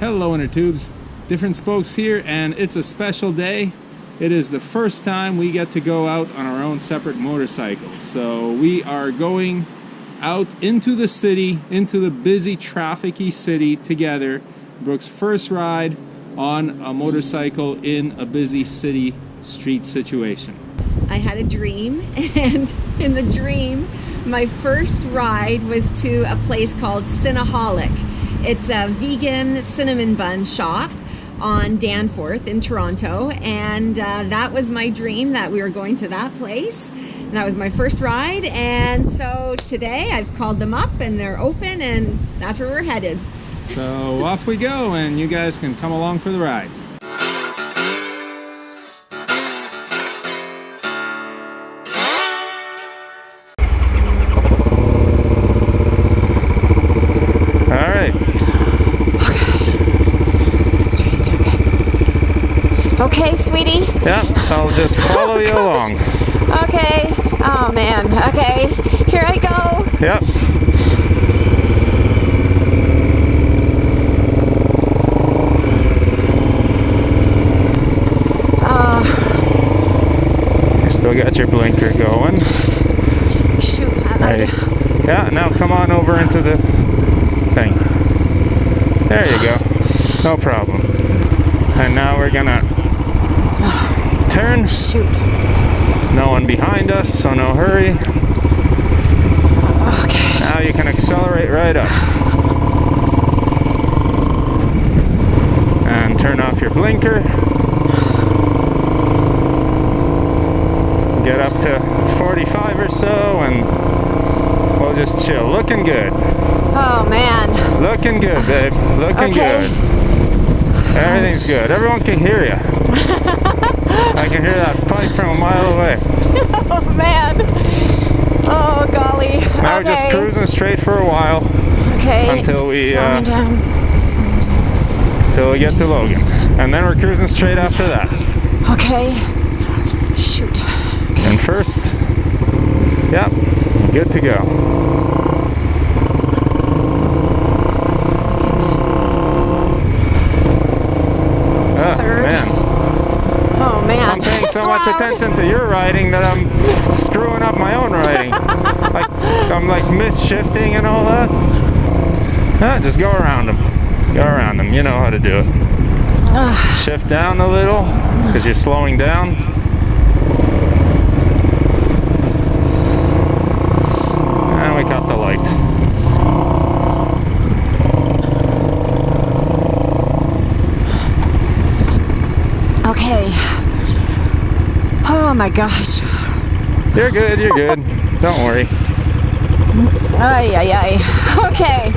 Hello Inner Tubes, Different Spokes here, and it's a special day. It is the first time we get to go out on our own separate motorcycles. So we are going out into the city, into the busy, trafficy city together. Brooke's first ride on a motorcycle in a busy city street situation. I had a dream, and in the dream, my first ride was to a place called Cinnaholic. It's a vegan cinnamon bun shop on Danforth in Toronto, and that was my dream, that we were going to that place. And that was my first ride, and so today I've called them up and they're open, and that's where we're headed. So off we go, and you guys can come along for the ride. Okay, sweetie? Yeah, I'll just follow you along. Okay. Oh, man. Okay. Here I go. Yep. You still got your blinker going. Shoot. Right. Yeah, now come on over into the thing. There you go. No problem. And now we're gonna turn. Shoot. No one behind us, so no hurry. Okay. Now you can accelerate right up. And turn off your blinker. Get up to 45 or so and we'll just chill. Looking good. Oh, man. Looking good, babe. Looking good. Everything's good. Everyone can hear you. I can hear that pipe from a mile away. Oh, man. Oh, golly. Now we're just cruising straight for a while. Okay. Until we Slow down. Until we get to Logan. And then we're cruising straight after that. Okay. Shoot. Okay. And first, yep, good to go. Third. Man. Oh, man. I'm paying so much attention to your riding that I'm screwing up my own riding. I'm like mis-shifting and all that. Just go around them. Go around them. You know how to do it. Shift down a little because you're slowing down. And we got the light. Okay. Oh my gosh. You're good, you're good. Don't worry. Ay, ay, ay. Okay.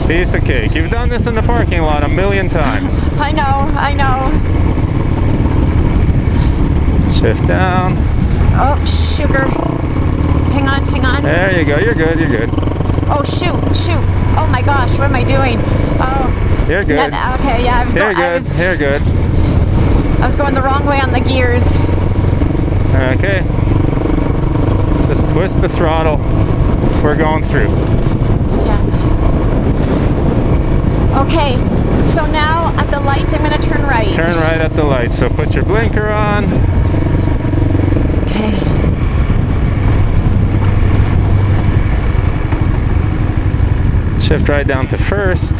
Piece of cake. You've done this in the parking lot a million times. I know, I know. Shift down. Oh, sugar. Hang on, hang on. There you go, you're good, you're good. Oh, shoot, shoot. Oh my gosh, what am I doing? Oh. You're good. Okay, yeah, I was going. You're good. I was going the wrong way on the gears. Okay. Just twist the throttle. We're going through. Yeah. Okay, so now at the lights, I'm going to turn right. Turn right at the lights. So put your blinker on. Okay. Shift right down to first.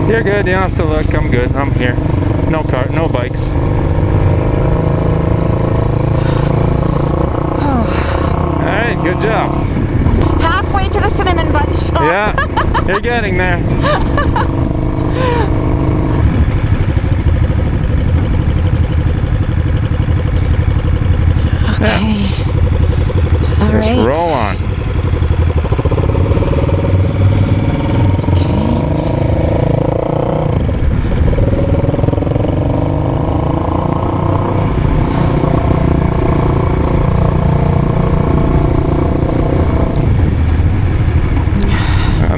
You're good, you don't have to look. I'm good, I'm here. No car, no bikes. Alright, good job. Halfway to the cinnamon bun shop. Yeah, you're getting there. Okay. Yeah. All Just right. roll on.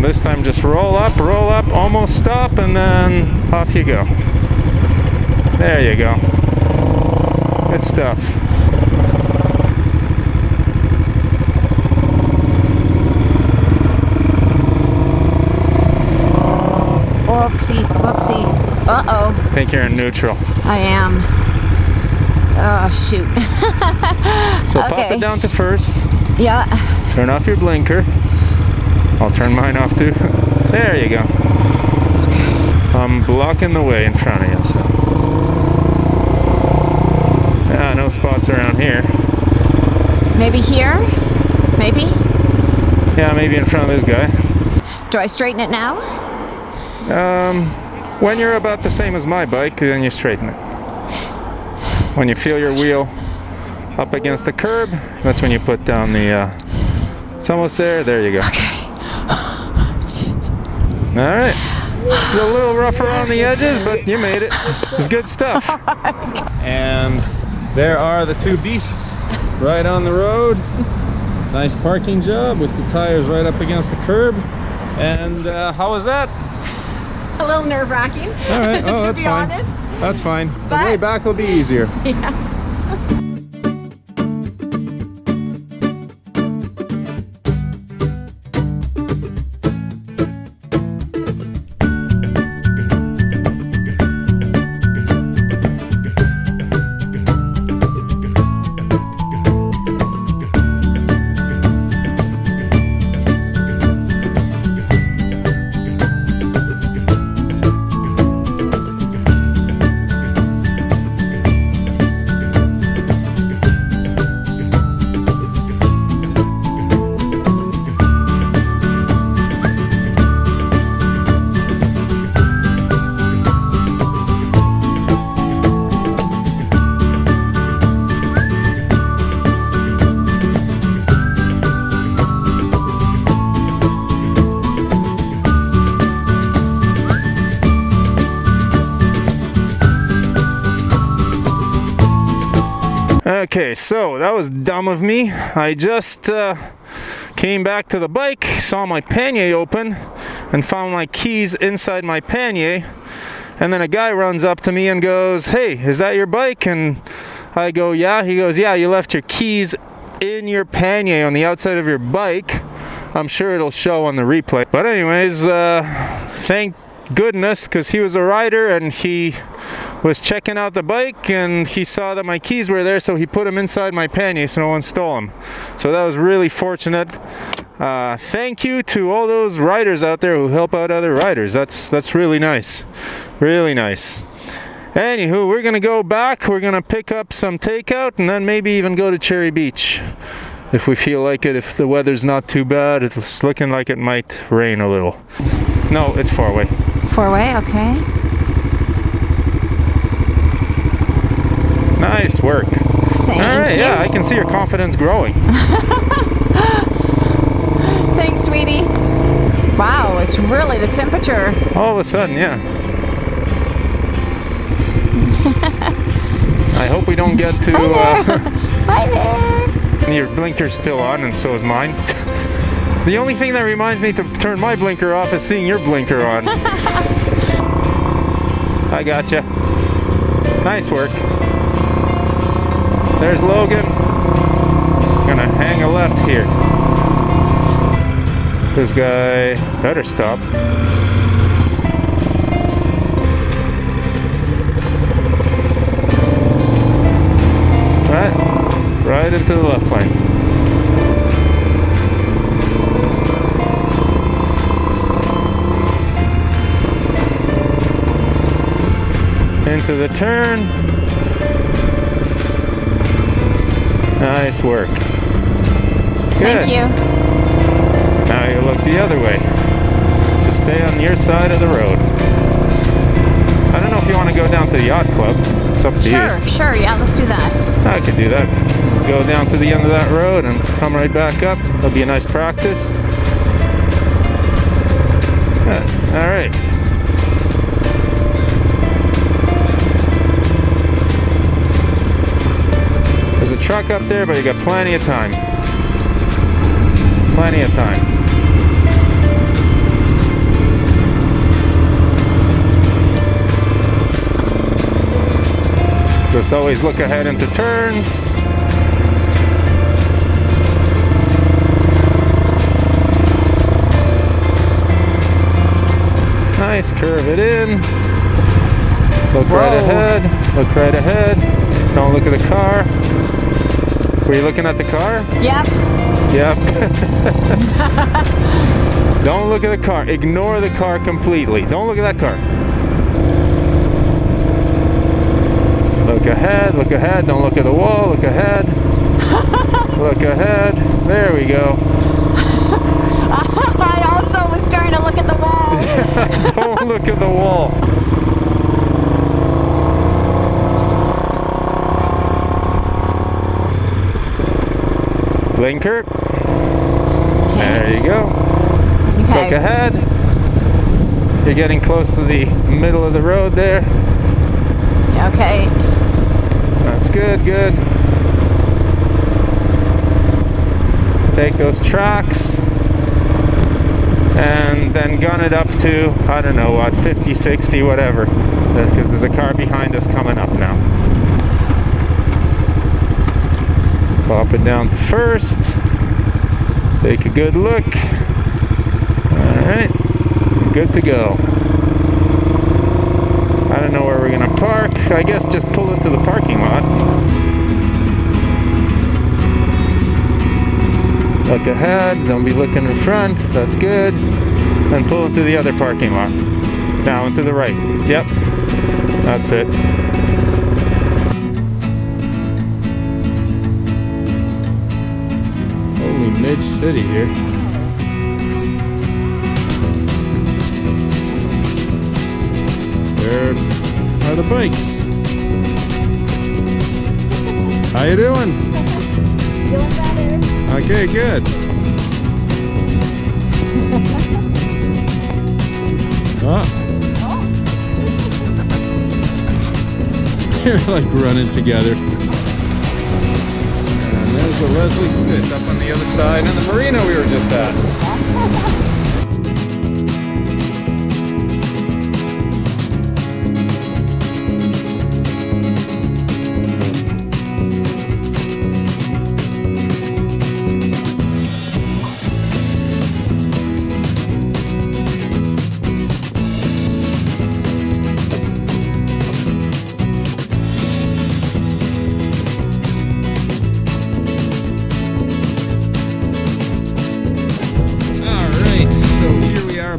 This time just roll up, almost stop, and then off you go. There you go. Good stuff. Whoopsie, whoopsie. Uh-oh. I think you're in neutral. I am. Oh, shoot. So pop Okay. it down to first. Yeah. Turn off your blinker. I'll turn mine off too. There you go. I'm blocking the way in front of you. So. Yeah, no spots around here. Maybe here? Maybe? Yeah, maybe in front of this guy. Do I straighten it now? When you're about the same as my bike, then you straighten it. When you feel your wheel up against the curb, that's when you put down the, it's almost there, there you go. Alright, it's a little rough around the edges, but you made it. It's good stuff. And there are the two beasts right on the road. Nice parking job with the tires right up against the curb. And how was that? A little nerve-wracking. All right, oh, to that's be fine. honest. That's fine. The But- way back will be easier. Yeah. Okay, so that was dumb of me. I just came back to the bike, saw my pannier open, and found my keys inside my pannier. And then a guy runs up to me and goes, "Hey, is that your bike?" And I go, "Yeah." He goes, "Yeah, you left your keys in your pannier on the outside of your bike." I'm sure it'll show on the replay. But anyways, thank goodness, because he was a rider and he was checking out the bike and he saw that my keys were there, so he put them inside my pannier so no one stole them. So that was really fortunate. Thank you to all those riders out there who help out other riders. That's really nice. Really nice. Anywho, we're gonna go back, we're gonna pick up some takeout and then maybe even go to Cherry Beach if we feel like it, if the weather's not too bad. It's looking like it might rain a little. No, it's far away. Four-way, okay. Nice work. Thank All right, you. yeah, I can see your confidence growing. Thanks, sweetie. Wow, it's really the temperature. All of a sudden, yeah. I hope we don't get to, Hi there. your blinker's still on and so is mine. The only thing that reminds me to turn my blinker off is seeing your blinker on. I gotcha. Nice work. There's Logan. Gonna hang a left here. This guy better stop. Right into the left lane. Into the turn. Nice work. Good. Thank you. Now you look the other way. Just stay on your side of the road. I don't know if you want to go down to the yacht club. It's up to you. Sure, yeah, let's do that. I could do that. Go down to the end of that road and come right back up. That'll be a nice practice. All right. There's a truck up there, but you got plenty of time. Plenty of time. Just always look ahead into turns. Nice, curve it in. Look Whoa. right ahead. Look right ahead. Don't look at the car. Were you looking at the car? Yep. Yep. Don't look at the car. Ignore the car completely. Don't look at that car. Look ahead. Look ahead. Don't look at the wall. Look ahead. Look ahead. There we go. I also was trying to look at the wall. Don't look at the wall. Blinker. There you go. Okay. Look ahead. You're getting close to the middle of the road there. Okay. That's good, good. Take those tracks and then gun it up to, I don't know what, 50, 60, whatever, because there's a car behind us coming up now. Pop it down to first. Take a good look. Alright, good to go. I don't know where we're gonna park. I guess just pull into the parking lot. Look ahead, don't be looking in front, that's good. And pull into the other parking lot. Now into the right. Yep, that's it. Holy Midge City here. Where are the bikes? How you doing? Feeling better. Okay, good. Oh. They're like running together. And there's the Leslie Smith up on the other side and the marina we were just at.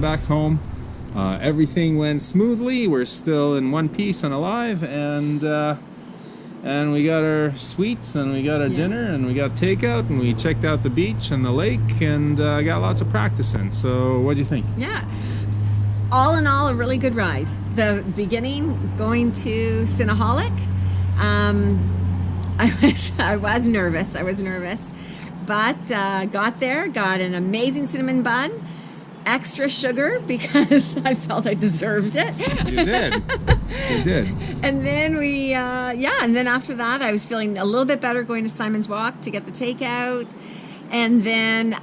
Back home. Everything went smoothly. We're still in one piece and alive, and we got our sweets and we got our dinner and we got takeout and we checked out the beach and the lake and got lots of practice in. So what do you think? Yeah. All in all, a really good ride. The beginning, going to Sinaholic, I was nervous. But got there, got an amazing cinnamon bun. Extra sugar because I felt I deserved it. You did. You did. And then and then after that I was feeling a little bit better going to Simon's Walk to get the takeout. And then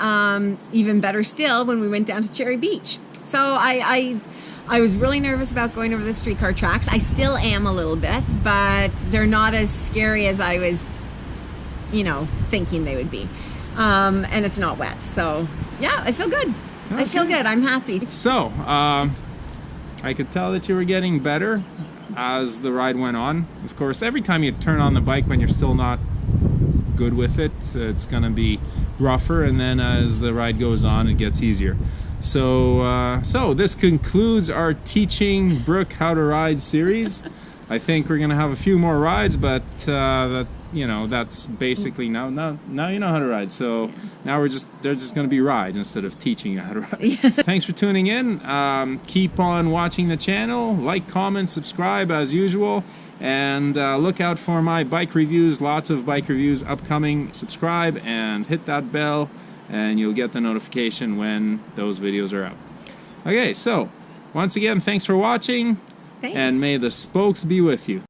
even better still when we went down to Cherry Beach. So I was really nervous about going over the streetcar tracks. I still am a little bit, but they're not as scary as I was, thinking they would be. And it's not wet. So yeah, I feel good. Okay. I feel good. I'm happy. So, I could tell that you were getting better as the ride went on. Of course, every time you turn on the bike when you're still not good with it, it's going to be rougher, and then as the ride goes on, it gets easier. So, this concludes our Teaching Brooke How to Ride series. I think we're going to have a few more rides, but that's basically now you know how to ride. So now they're just going to be rides instead of teaching you how to ride. Thanks for tuning in. Keep on watching the channel. Like, comment, subscribe as usual, and look out for my bike reviews. Lots of bike reviews upcoming. Subscribe and hit that bell, and you'll get the notification when those videos are out. Okay, so once again, thanks for watching. Thanks. And may the spokes be with you.